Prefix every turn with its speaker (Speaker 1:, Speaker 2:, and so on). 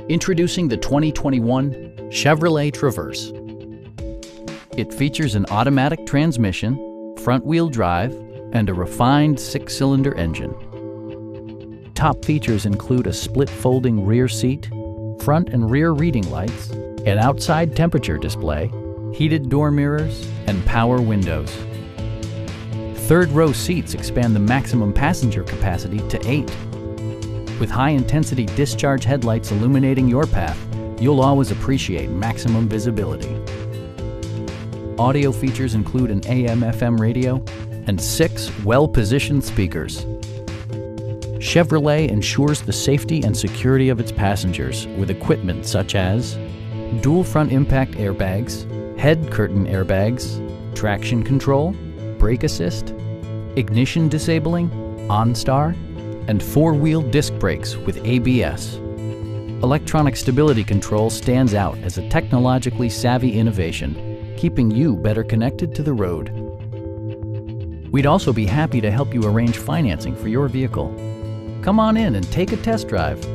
Speaker 1: Introducing the 2021 Chevrolet Traverse. It features an automatic transmission, front-wheel drive, and a refined 6-cylinder engine. Top features include a split folding rear seat, front and rear reading lights, an outside temperature display, heated door mirrors, and power windows. Third-row seats expand the maximum passenger capacity to 8. With high-intensity discharge headlights illuminating your path, you'll always appreciate maximum visibility. Audio features include an AM/FM radio and 6 well-positioned speakers. Chevrolet ensures the safety and security of its passengers with equipment such as dual front impact airbags, head curtain airbags, traction control, brake assist, ignition disabling, OnStar, and 4-wheel disc brakes with ABS. Electronic stability control stands out as a technologically savvy innovation, keeping you better connected to the road. We'd also be happy to help you arrange financing for your vehicle. Come on in and take a test drive.